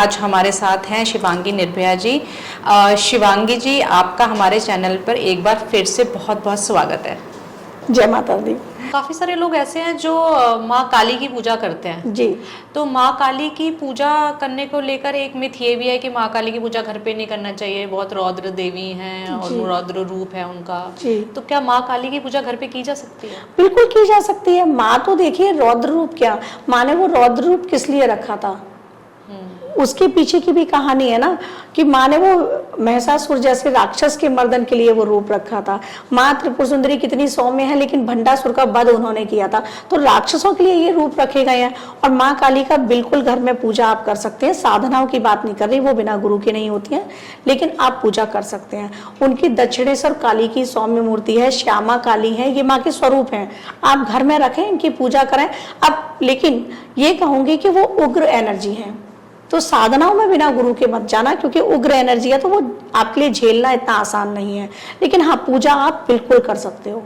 आज हमारे साथ हैं शिवांगी निर्भया जी। शिवांगी जी, आपका हमारे चैनल पर एक बार फिर से बहुत बहुत स्वागत है। जय माता दी। काफ़ी सारे लोग ऐसे हैं जो माँ काली की पूजा करते हैं जी। तो माँ काली की पूजा करने को लेकर एक मिथ ये भी है कि माँ काली की पूजा घर पे नहीं करना चाहिए, बहुत रौद्र देवी हैं और रौद्र रूप है उनका। जी। तो क्या माँ काली की पूजा घर पे की जा सकती है? बिल्कुल की जा सकती है। माँ तो देखिए रौद्र रूप, क्या माँ ने वो रौद्र रूप किस लिए रखा था, उसके पीछे की भी कहानी है ना, कि माँ ने वो महिषासुर जैसे राक्षस के मर्दन के लिए वो रूप रखा था। माँ त्रिपुर सुंदरी कितनी सौम्य है, लेकिन भंडासुर का वध उन्होंने किया था, तो राक्षसों के लिए ये रूप रखे गए हैं। और माँ काली का बिल्कुल घर में पूजा आप कर सकते हैं। साधनाओं की बात नहीं कर रही, वो बिना गुरु की नहीं होती हैं, लेकिन आप पूजा कर सकते हैं। उनकी दक्षिणेश्वर काली की सौम्य मूर्ति है, श्यामा काली है, ये माँ के स्वरूप हैं। आप घर में रखें, इनकी पूजा करें। अब लेकिन ये कहूंगी कि वो उग्र एनर्जी है, तो साधनाओं में बिना गुरु के मत जाना, क्योंकि उग्र एनर्जी है तो वो आपके लिए झेलना इतना आसान नहीं है। लेकिन हाँ, पूजा आप बिल्कुल कर सकते हो।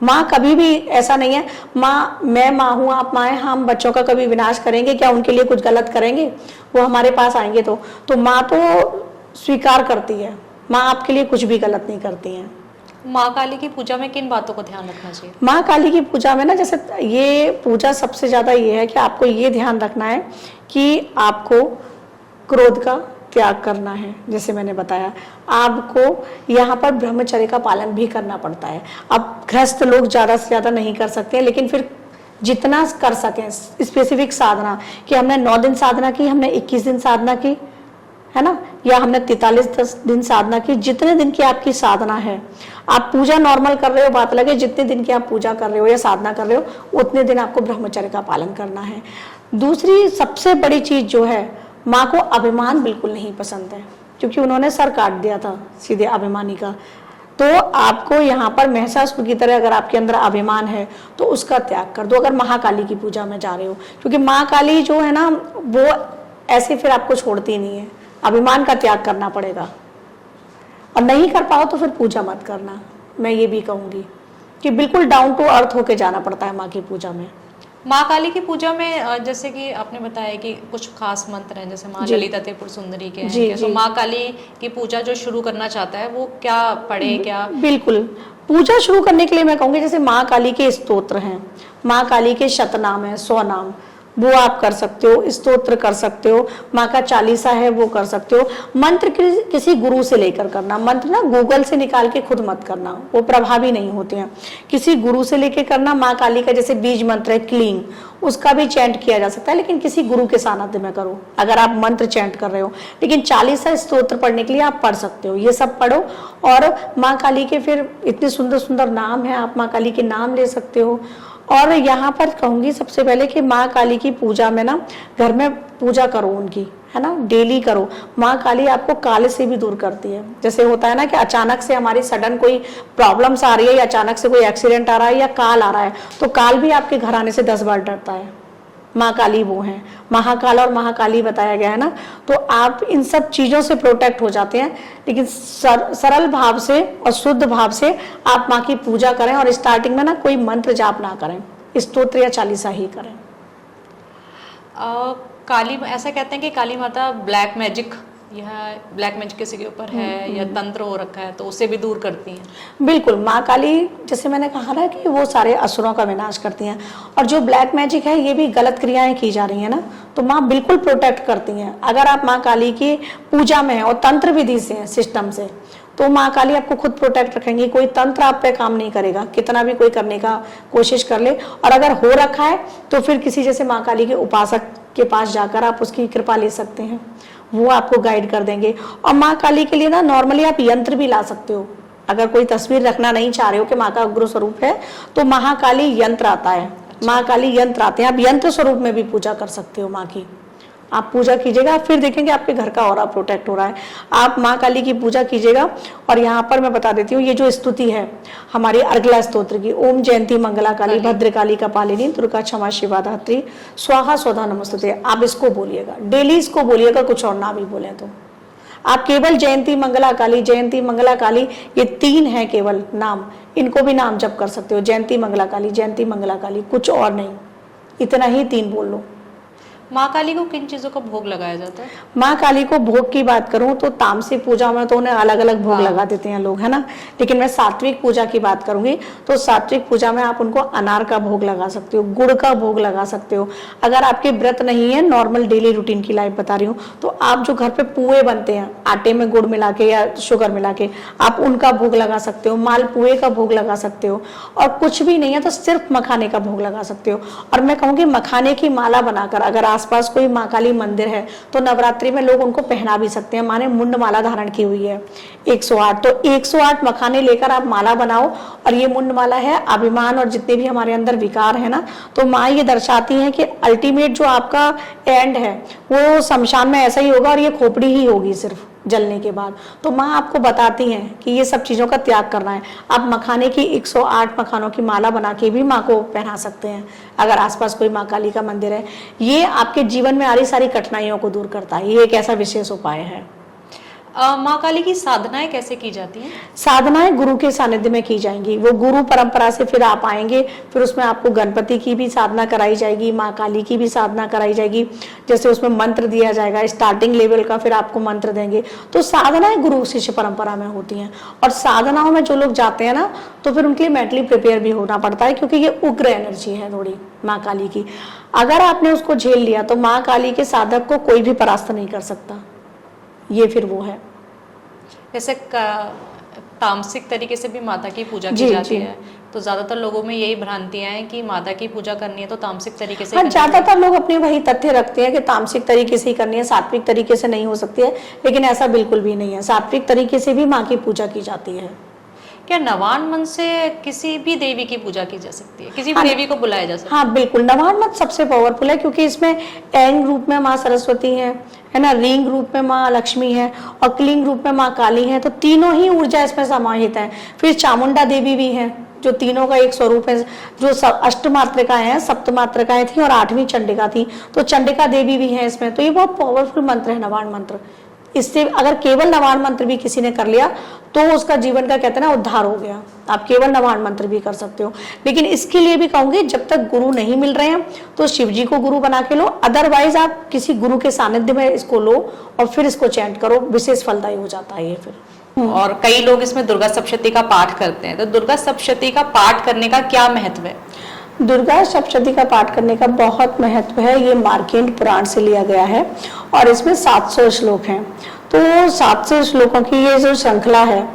माँ कभी भी ऐसा नहीं है माँ मैं माँ हूँ आप माँ हैं, हम बच्चों का कभी विनाश करेंगे क्या, उनके लिए कुछ गलत करेंगे? वो हमारे पास आएंगे तो माँ तो स्वीकार करती है, माँ आपके लिए कुछ भी गलत नहीं करती है। माँ काली की पूजा में किन बातों को ध्यान रखना चाहिए? माँ काली की पूजा में ना, जैसे ये पूजा सबसे ज्यादा ये है कि आपको ये ध्यान रखना है कि आपको क्रोध का त्याग करना है। जैसे मैंने बताया, आपको यहाँ पर ब्रह्मचर्य का पालन भी करना पड़ता है। अब गृहस्थ लोग ज्यादा से ज्यादा नहीं कर सकते, लेकिन फिर जितना कर सकें स्पेसिफिक साधना, कि हमने 9 दिन साधना की, हमने 21 दिन साधना की है ना, या हमने 43 दिन साधना की, जितने दिन की आपकी साधना है। आप पूजा नॉर्मल कर रहे हो, बात लगे, जितने दिन की आप पूजा कर रहे हो या साधना कर रहे हो, उतने दिन आपको ब्रह्मचर्य का पालन करना है। दूसरी सबसे बड़ी चीज जो है, माँ को अभिमान बिल्कुल नहीं पसंद है, क्योंकि उन्होंने सर काट दिया था सीधे अभिमानी का। तो आपको यहाँ पर महिषासुर की तरह अगर आपके अंदर अभिमान है तो उसका त्याग कर दो, अगर महाकाली की पूजा में जा रहे हो, क्योंकि माँ काली जो है ना, वो ऐसे फिर आपको छोड़ती नहीं है। अभिमान का त्याग करना पड़ेगा, और नहीं कर पाओ तो फिर पूजा मत करना। मैं ये भी कहूंगी कि बिल्कुल डाउन टू अर्थ होके जाना पड़ता है माँ की पूजा में। माँ काली की पूजा में जैसे कि आपने बताया कि कुछ खास मंत्र हैं, जैसे माँ ललिता त्रिपुर सुंदरी के हैं, तो माँ काली की पूजा जो शुरू करना चाहता है वो क्या पढ़े, क्या? बिल्कुल, पूजा शुरू करने के लिए मैं कहूँगी जैसे माँ काली के स्तोत्र हैं, माँ काली के शतनाम है, 100 नाम, वो आप कर सकते हो, स्तोत्र कर सकते हो, माँ का चालीसा है वो कर सकते हो। मंत्र किसी गुरु से लेकर करना, मंत्र ना गूगल से निकाल के खुद मत करना, वो प्रभावी नहीं होते हैं। किसी गुरु से लेके करना। माँ काली का जैसे बीज मंत्र है क्लींग, उसका भी चैंट किया जा सकता है, लेकिन किसी गुरु के सानिध्य में करो अगर आप मंत्र चैंट कर रहे हो। लेकिन चालीसा स्तोत्र पढ़ने के लिए आप पढ़ सकते हो, ये सब पढ़ो। और माँ काली के फिर इतने सुंदर सुंदर नाम है, आप माँ काली के नाम ले सकते हो। और यहाँ पर कहूंगी सबसे पहले कि माँ काली की पूजा में ना, घर में पूजा करो उनकी, है ना, डेली करो। माँ काली आपको काल से भी दूर करती है। जैसे होता है ना कि अचानक से हमारी सडन कोई प्रॉब्लम्स आ रही है, या अचानक से कोई एक्सीडेंट आ रहा है, या काल आ रहा है, तो काल भी आपके घर आने से 10 बार डरता है। माँ काली वो है, महाकाल और महाकाली बताया गया है ना, तो आप इन सब चीजों से प्रोटेक्ट हो जाते हैं। लेकिन सरल भाव से और शुद्ध भाव से आप माँ की पूजा करें, और स्टार्टिंग में ना कोई मंत्र जाप ना करें, स्तोत्र या चालीसा ही करें। काली, ऐसा कहते हैं कि काली माता ब्लैक मैजिक, यह ब्लैक मैजिक किसी के ऊपर है या तंत्र हो रखा है, तो उसे भी दूर करती हैं। बिल्कुल, माँ काली जैसे मैंने कहा ना कि वो सारे असुरों का विनाश करती हैं, और जो ब्लैक मैजिक है ये भी गलत क्रियाएं की जा रही है ना, तो माँ बिल्कुल प्रोटेक्ट करती हैं। अगर आप माँ काली की पूजा में है और तंत्र विधि से है, सिस्टम से, तो माँ काली आपको खुद प्रोटेक्ट रखेंगी। कोई तंत्र आप पे काम नहीं करेगा, कितना भी कोई करने का कोशिश कर ले। और अगर हो रखा है तो फिर किसी जैसे माँ काली के उपासक के पास जाकर आप उसकी कृपा ले सकते हैं, वो आपको गाइड कर देंगे। और माँ काली के लिए ना नॉर्मली आप यंत्र भी ला सकते हो। अगर कोई तस्वीर रखना नहीं चाह रहे हो कि माँ का उग्र स्वरूप है, तो महाकाली यंत्र आता है, माँ काली यंत्र आते हैं, आप यंत्र स्वरूप में भी पूजा कर सकते हो माँ की। आप पूजा कीजिएगा, फिर देखेंगे आपके घर का ऑरा प्रोटेक्ट हो रहा है। आप माँ काली की पूजा कीजिएगा। और यहाँ पर मैं बता देती हूँ, ये जो स्तुति है हमारी अर्गला स्तोत्र की, ओम जयंती मंगला काली भद्रकाली कपालिनी दुर्गा क्षमा शिवा धात्री स्वाहा स्वधा नमस्तुते, आप इसको बोलिएगा डेली, इसको बोलिएगा, कुछ और ना भी बोले तो। आप केवल जयंती मंगला काली, जयंती मंगला काली, ये 3 है केवल नाम, इनको भी नाम जप कर सकते हो। जयंती मंगला काली, जयंती मंगला काली, कुछ और नहीं, इतना ही 3 बोल लो। माँ काली को किन चीजों का भोग लगाया जाता है? माँ काली को भोग की बात करूं तो तामसिक पूजा में तो उन्हें अलग अलग भोग लगा देते हैं लोग, है ना। लेकिन मैं सात्विक पूजा की बात करूंगी तो सात्विक पूजा में आप उनको अनार का भोग लगा सकते हो, गुड़ का भोग लगा सकते हो। अगर आपके व्रत नहीं है, नॉर्मल डेली रूटीन की लाइफ बता रही हूँ, तो आप जो घर पे पुए बनते हैं आटे में गुड़ मिला के या शुगर मिला के, आप उनका भोग लगा सकते हो, मालपुए का भोग लगा सकते हो। और कुछ भी नहीं है तो सिर्फ मखाने का भोग लगा सकते हो। और मैं कहूँगी मखाने की माला बनाकर, अगर आसपास कोई माँ काली मंदिर है तो नवरात्रि में लोग उनको पहना भी सकते हैं। माँ ने मुंड माला धारण की हुई है 108, तो 108 मखाने लेकर आप माला बनाओ। और ये मुंड माला है अभिमान और जितने भी हमारे अंदर विकार है ना, तो माँ ये दर्शाती है कि अल्टीमेट जो आपका एंड है वो शमशान में ऐसा ही होगा और ये खोपड़ी ही होगी सिर्फ जलने के बाद। तो माँ आपको बताती हैं कि ये सब चीज़ों का त्याग करना है। आप मखाने की 108 मखानों की माला बना के भी माँ को पहना सकते हैं अगर आसपास कोई माँ काली का मंदिर है। ये आपके जीवन में आ रही सारी कठिनाइयों को दूर करता है। ये एक ऐसा विशेष उपाय है। माँ काली की साधनाएं कैसे की जाती हैं? साधनाएं गुरु के सानिध्य में की जाएंगी। वो गुरु परंपरा से फिर आप आएंगे, फिर उसमें आपको गणपति की भी साधना कराई जाएगी, माँ काली की भी साधना कराई जाएगी। जैसे उसमें मंत्र दिया जाएगा स्टार्टिंग लेवल का, फिर आपको मंत्र देंगे। तो साधनाएं गुरु शिष्य परंपरा में होती हैं। और साधनाओं में जो लोग जाते हैं ना, तो फिर उनके लिए मेंटली प्रिपेयर भी होना पड़ता है, क्योंकि ये उग्र एनर्जी है थोड़ी माँ काली की। अगर आपने उसको झेल लिया तो माँ काली के साधक को कोई भी परास्त नहीं कर सकता। ये फिर वो है। जैसे तामसिक तरीके से भी माता की पूजा की जाती है, तो ज्यादातर लोगों में यही भ्रांतियां हैं कि माता की पूजा करनी है तो तामसिक तरीके से। हाँ, ज्यादातर लोग अपने वही तथ्य रखते हैं कि तामसिक तरीके से ही करनी है, सात्विक तरीके से नहीं हो सकती है। लेकिन ऐसा बिल्कुल भी नहीं है। सात्विक तरीके से भी माँ की पूजा की जाती है। क्या नवान मन से किसी भी देवी की पूजा की जा सकती है? किसी भी देवी को बुलाया जा सकता है? हाँ बिल्कुल, नवान मत सबसे पावरफुल है, क्योंकि इसमें एंग रूप में माँ सरस्वती है ना, रिंग रूप में माँ लक्ष्मी है और क्लिंग रूप में माँ काली है। तो तीनों ही ऊर्जा इसमें समाहित है। फिर चामुंडा देवी भी है, जो तीनों का एक स्वरूप है, जो अष्टमात्रकाएं हैं, सप्तमात्रकाएं थी और 8वीं चंडिका थी। तो चंडिका देवी भी है इसमें। तो ये बहुत पावरफुल मंत्र है नवान मंत्र। इससे अगर केवल नवान मंत्र भी किसी ने कर लिया तो उसका जीवन का कहते हैं ना उद्धार हो गया। आप केवल नवान मंत्र भी कर सकते हो। लेकिन इसके लिए भी कहूंगी, जब तक गुरु नहीं मिल रहे हैं तो शिव जी को गुरु बना के लो। अदरवाइज आप किसी गुरु के सानिध्य में इसको लो और फिर इसको चैंट करो, विशेष फलदायी हो जाता है ये फिर। और कई लोग इसमें दुर्गा सप्तशती का पाठ करते हैं, तो दुर्गा सप्तशती का पाठ करने का क्या महत्व है? दुर्गा सप्तशती का पाठ करने का बहुत महत्व है। ये मार्कंडेय पुराण से लिया गया है और इसमें 700 श्लोक हैं। तो 700 श्लोकों की ये जो श्रृंखला है,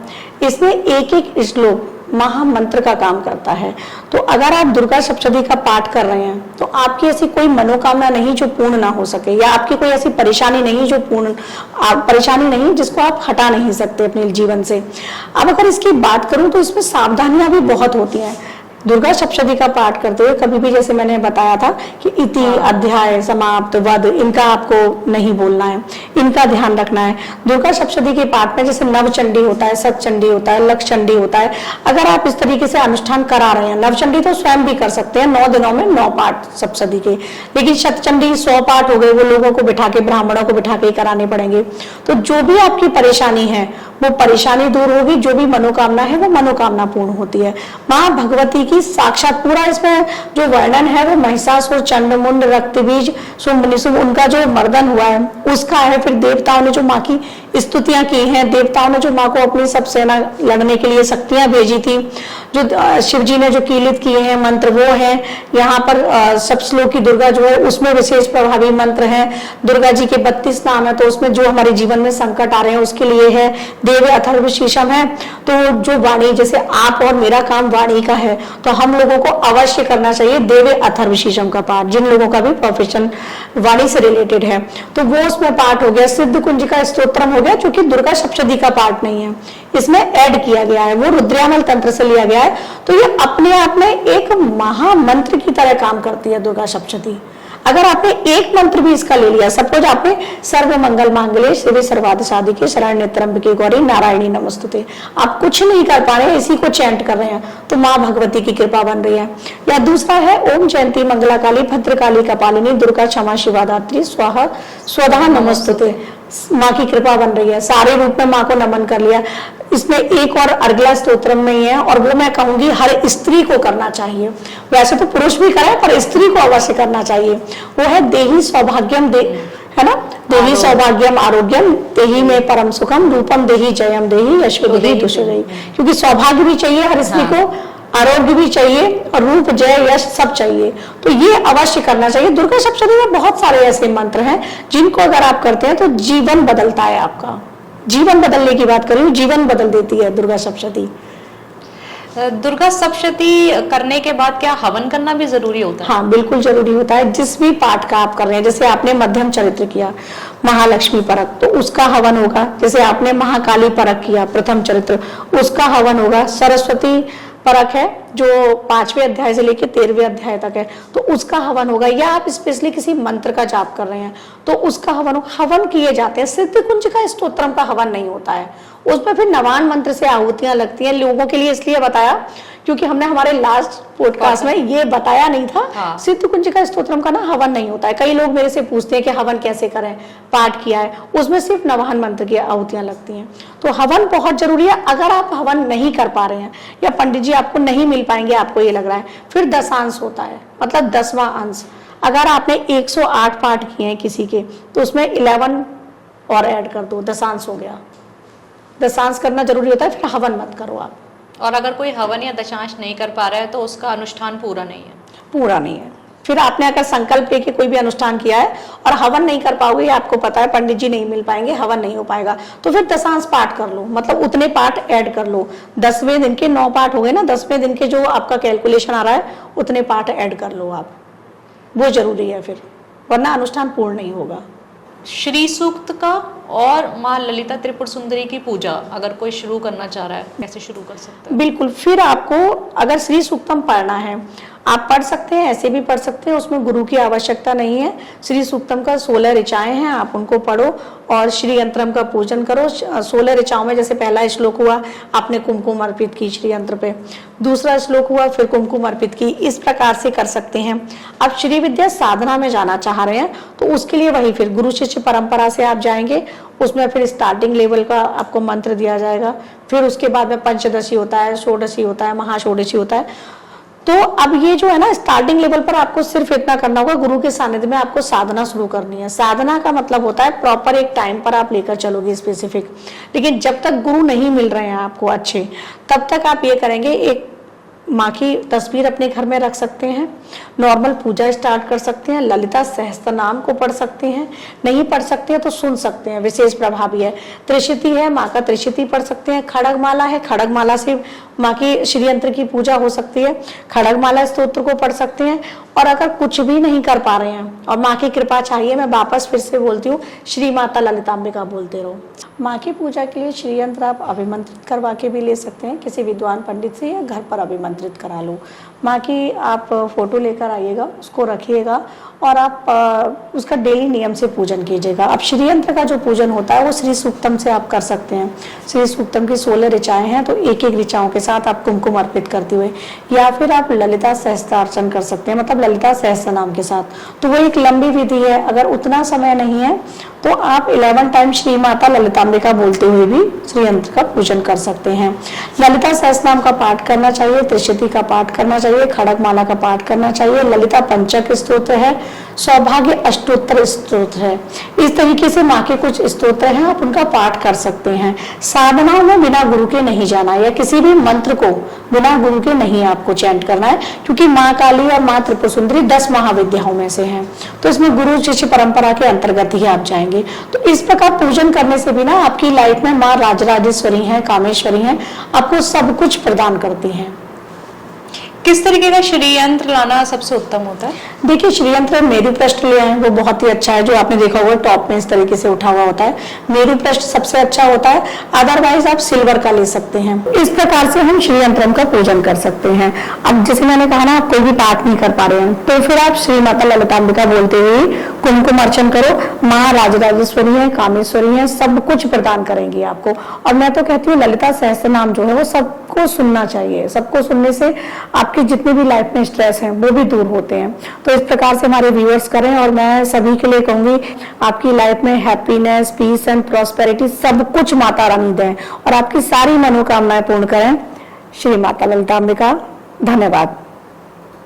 इसमें एक एक श्लोक महामंत्र का काम करता है। तो अगर आप दुर्गा सप्तशती का पाठ कर रहे हैं तो आपकी ऐसी कोई मनोकामना नहीं जो पूर्ण ना हो सके, या आपकी कोई ऐसी परेशानी नहीं जो परेशानी नहीं जिसको आप हटा नहीं सकते अपने जीवन से। अब अगर इसकी बात करूं तो इसमें सावधानियां भी बहुत होती हैं। दुर्गा सप्तशती का पाठ करते हुए कभी भी, जैसे मैंने बताया था कि इति, अध्याय, समाप्त, वध, इनका आपको नहीं बोलना है, इनका ध्यान रखना है। दुर्गा सप्तशती के पाठ में जैसे नवचंडी होता है, सतचंडी होता है, लक्षचंडी होता है। अगर आप इस तरीके से अनुष्ठान करा रहे हैं, नवचंडी तो स्वयं भी कर सकते हैं 9 दिनों में 9 पाठ सप्तशती के, लेकिन शतचंडी 100 पाठ हो गए, वो लोगों को बिठा के, ब्राह्मणों को बिठा के कराने पड़ेंगे। तो जो भी आपकी परेशानी है वो परेशानी दूर होगी, जो भी मनोकामना है वो मनोकामना पूर्ण होती है। माँ भगवती की साक्षात पूरा इसमें जो वर्णन है वो महिषासुर, चंडमुंड, रक्तबीज, शुंभ निशुंभ, उनका जो मर्दन हुआ है उसका है। फिर देवताओं ने जो माँ की स्तुतियां की हैं, देवताओं ने जो माँ को अपनी सब सेना लड़ने के लिए शक्तियां भेजी थी, जो शिव जी ने जो कीलित किए हैं मंत्र वो है। यहाँ पर सप्तश्लोकी दुर्गा जो है उसमें विशेष प्रभावी मंत्र है। दुर्गा जी के 32 नाम है, तो उसमें जो हमारे जीवन में संकट आ रहे हैं उसके लिए है। देव अथर्व शीशम है। तो जो वाणी, जैसे आप और मेरा काम वाणी का है, तो हम लोगों को अवश्य करना चाहिए देव अथर्व शीशम का पाठ, जिन लोगों का भी प्रोफेशन वाणी से रिलेटेड है। तो वो उसमें पाठ हो गया। सिद्ध कुंज का स्तोत्रम हो गया, जो कि दुर्गा सप्तशती का पाठ नहीं है, इसमें ऐड किया गया है, वो रुद्रयामल तंत्र से लिया गया है। तो ये अपने आप में एक महामंत्र की तरह काम करती है दुर्गा सप्तशती। अगर आपने एक मंत्र भी इसका ले लिया, सपोज आपने सर्व मंगल मांगल्ये शिवे सर्वार्थ साधिके शरण्ये त्र्यंबके गौरी नारायणी नमस्तुते, आप कुछ नहीं कर पा रहे हैं, इसी को चैंट कर रहे हैं, तो माँ भगवती की कृपा बन रही है। या दूसरा है ओम जयंती मंगला काली भद्रकाली कपालिनी दुर्गा क्षमा शिवा दात्री स्वाहा स्वधा नमस्तुते। माँ की कृपा बन रही है, सारे रूप में माँ को नमन कर लिया। इसमें एक और अर्गला स्तोत्र में ही है, और वो मैं कहूंगी हर स्त्री को करना चाहिए। वैसे तो पुरुष भी करे, पर स्त्री को अवश्य करना चाहिए। वो है देहि सौभाग्यम दे, है ना, देहि सौभाग्यम आरोग्यम देहि में परम सुखम रूपम देहि जयम देहि यशो देहि दुषो देहि। क्योंकि सौभाग्य भी चाहिए हर स्त्री को, आरोग्य भी चाहिए, और रूप जय यश सब चाहिए, तो ये अवश्य करना चाहिए। दुर्गा सप्तशती में बहुत सारे ऐसे मंत्र हैं जिनको अगर आप करते हैं तो जीवन बदलता है आपका। जीवन बदलने की बात करूं, जीवन बदल देती है दुर्गा सप्तशती। दुर्गा सप्तशती करने के बाद क्या हवन करना भी जरूरी होता है? हाँ, बिल्कुल जरूरी होता है। जिस भी पाठ का आप कर रहे हैं, जैसे आपने मध्यम चरित्र किया, महालक्ष्मी परक, तो उसका हवन होगा। जैसे आपने महाकाली परक किया, प्रथम चरित्र, उसका हवन होगा। सरस्वती परक है जो 5वें अध्याय से लेकर 13वें अध्याय तक है, तो उसका हवन होगा। या आप स्पेशली किसी मंत्र का जाप कर रहे हैं तो उसका हवन होगा। हवन किए जाते हैं। सिद्ध कुंज का स्तोत्रम का हवन नहीं होता है, उसमें फिर नवान मंत्र से आहुतियां लगती हैं। लोगों के लिए इसलिए बताया क्योंकि हमने हमारे लास्ट पॉडकास्ट में ये बताया नहीं था। हाँ। सिद्ध कुंज का स्तोत्रम का ना हवन नहीं होता है। कई लोग मेरे से पूछते हैं कि हवन कैसे करें, पाठ किया है, उसमें सिर्फ नवान मंत्र की आहुतियां लगती हैं। तो हवन बहुत जरूरी है। अगर आप हवन नहीं कर पा रहे हैं या पंडित जी आपको नहीं मिल पाएंगे, आपको ये लग रहा है, फिर दशांश होता है, मतलब 10वां अंश। अगर आपने 108 पाठ किए हैं किसी के, तो उसमें 11 और ऐड कर दो, दशांश हो गया। दशांश करना जरूरी होता है, फिर हवन मत करो आप। और अगर कोई हवन या दशांश नहीं कर पा रहा है तो उसका अनुष्ठान पूरा नहीं है? पूरा नहीं है। फिर आपने अगर संकल्प लेके कोई भी अनुष्ठान किया है और हवन नहीं कर पाओगे, आपको पता है पंडित जी नहीं मिल पाएंगे, हवन नहीं हो पाएगा, तो फिर दशांश पाठ कर लो, मतलब उतने पाठ ऐड कर लो। 10वें दिन के 9 पाठ हो गए ना, 10वें दिन के जो आपका कैलकुलेशन आ रहा है उतने पाठ ऐड कर लो आप, वो जरूरी है फिर, वरना अनुष्ठान पूर्ण नहीं होगा। श्री सूक्त का और माँ ललिता त्रिपुर सुंदरी की पूजा अगर कोई शुरू करना चाह रहा है, कैसे शुरू कर सकता है? बिल्कुल, फिर आपको अगर श्री सूक्तम पढ़ना है, आप पढ़ सकते हैं, ऐसे भी पढ़ सकते हैं, उसमें गुरु की आवश्यकता नहीं है। श्री सूक्तम का 16 ऋचाएं हैं, आप उनको पढ़ो और श्री यंत्रम का पूजन करो। 16 ऋचाओं में जैसे पहला श्लोक हुआ, आपने कुमकुम अर्पित की श्री यंत्र पे, दूसरा श्लोक हुआ फिर कुमकुम अर्पित की, इस प्रकार से कर सकते हैं। अब श्री विद्या साधना में जाना चाह रहे हैं तो उसके लिए वही फिर गुरु शिष्य परंपरा से आप जाएंगे, उसमें फिर स्टार्टिंग लेवल का आपको मंत्र दिया जाएगा, फिर उसके बाद में पंचदशी होता है, षोडशी होता है, महाषोडशी होता है। तो अब ये जो है ना, स्टार्टिंग लेवल पर आपको सिर्फ इतना करना होगा, गुरु के सानिध्य में आपको साधना शुरू करनी है। साधना का मतलब होता है प्रॉपर एक टाइम पर आप लेकर चलोगे स्पेसिफिक, लेकिन जब तक गुरु नहीं मिल रहे हैं आपको अच्छे, तब तक आप ये करेंगे, एक माँ की तस्वीर अपने घर में रख सकते हैं, नॉर्मल पूजा स्टार्ट कर सकते हैं, ललिता सहस्त्र नाम को पढ़ सकते हैं, नहीं पढ़ सकते हैं तो सुन सकते हैं, विशेष प्रभावी है। त्रिशती है, माँ का त्रिशती पढ़ सकते हैं, खड़गमाला है, खड़गमाला से माँ की श्री यंत्र की पूजा हो सकती है, खड़गमाला स्तोत्र को पढ़ सकते हैं। और अगर कुछ भी नहीं कर पा रहे हैं और माँ की कृपा चाहिए, मैं वापस फिर से बोलती हूँ, श्री माता ललितांबिका बोलते रहो। माँ की पूजा के लिए श्री यंत्र आप अभिमंत्रित करवा के भी ले सकते हैं किसी विद्वान पंडित से, या घर पर अभिमंत्रित करा लो। माँ की आप फोटो लेकर आइएगा, उसको रखिएगा और आप उसका डेली नियम से पूजन कीजिएगा। अब श्री यंत्र का जो पूजन होता है वो श्री सूक्तम से आप कर सकते हैं। श्री सूक्तम की 16 ऋचाएं हैं, तो एक एक ऋचाओं के साथ आप कुमकुम अर्पित करते हुए, या फिर आप ललिता सहस्त्रार्चन कर सकते हैं, मतलब ललिता सहस्त्र नाम के साथ। तो वो एक लंबी विधि है, अगर उतना समय नहीं है तो आप 11 टाइम श्री माता ललितांबिका बोलते हुए भी श्री यंत्र का पूजन कर सकते हैं। ललिता सहस्त्र नाम का पाठ करना चाहिए, त्रिशती का पाठ करना चाहिए, खड़गमाला का पाठ करना चाहिए, ललिता पंचक स्तोत्र है, सौभाग्य अष्टोत्तर स्तोत्र है। इस तरीके से माँ के कुछ स्तोत्र हैं, आप उनका पाठ कर सकते हैं। साधनाओं में बिना गुरु के नहीं जाना, या किसी भी मंत्र को बिना गुरु के नहीं आपको चैंट करना है, क्योंकि माँ काली और माँ त्रिपुर सुंदरी 10 महाविद्याओं में से हैं, तो इसमें गुरु शिष्य परंपरा के अंतर्गत ही आप जाएंगे। तो इस प्रकार पूजन करने से भी ना आपकी लाइफ में माँ राजराजेश्वरी हैं, कामेश्वरी हैं, आपको सब कुछ प्रदान करती हैं। किस तरीके का श्री यंत्र लाना सबसे उत्तम होता है? देखिए, श्री यंत्र मेरु पृष्ठ ले आए, वो बहुत ही अच्छा है, जो आपने देखा होगा टॉप में इस तरीके से उठा हुआ होता है, मेरु पृष्ठ सबसे अच्छा होता है। अदरवाइज आप सिल्वर का ले सकते हैं। इस प्रकार से हम श्री यंत्रम का पूजन कर सकते हैं। अब जैसे मैंने कहा ना, आप कोई भी पाठ नहीं कर पा रहे हैं तो फिर आप श्री माता ललितांबिका बोलते हुए कुमकुम अर्चन करो, माँ राजराजेश्वरी है, कामेश्वरी है, सब कुछ प्रदान करेंगी आपको। और मैं तो कहती हूँ ललिता सहस्त्र नाम जो है वो सबको सुनना चाहिए, सबको सुनने से आपकी जितनी भी लाइफ में स्ट्रेस है वो भी दूर होते हैं। तो इस प्रकार से हमारे व्यूअर्स करें, और मैं सभी के लिए कहूंगी आपकी लाइफ में हैप्पीनेस, पीस एंड प्रॉस्पेरिटी सब कुछ माता रानी दें और आपकी सारी मनोकामनाएं पूर्ण करें। श्री माता ललितांबिका, धन्यवाद।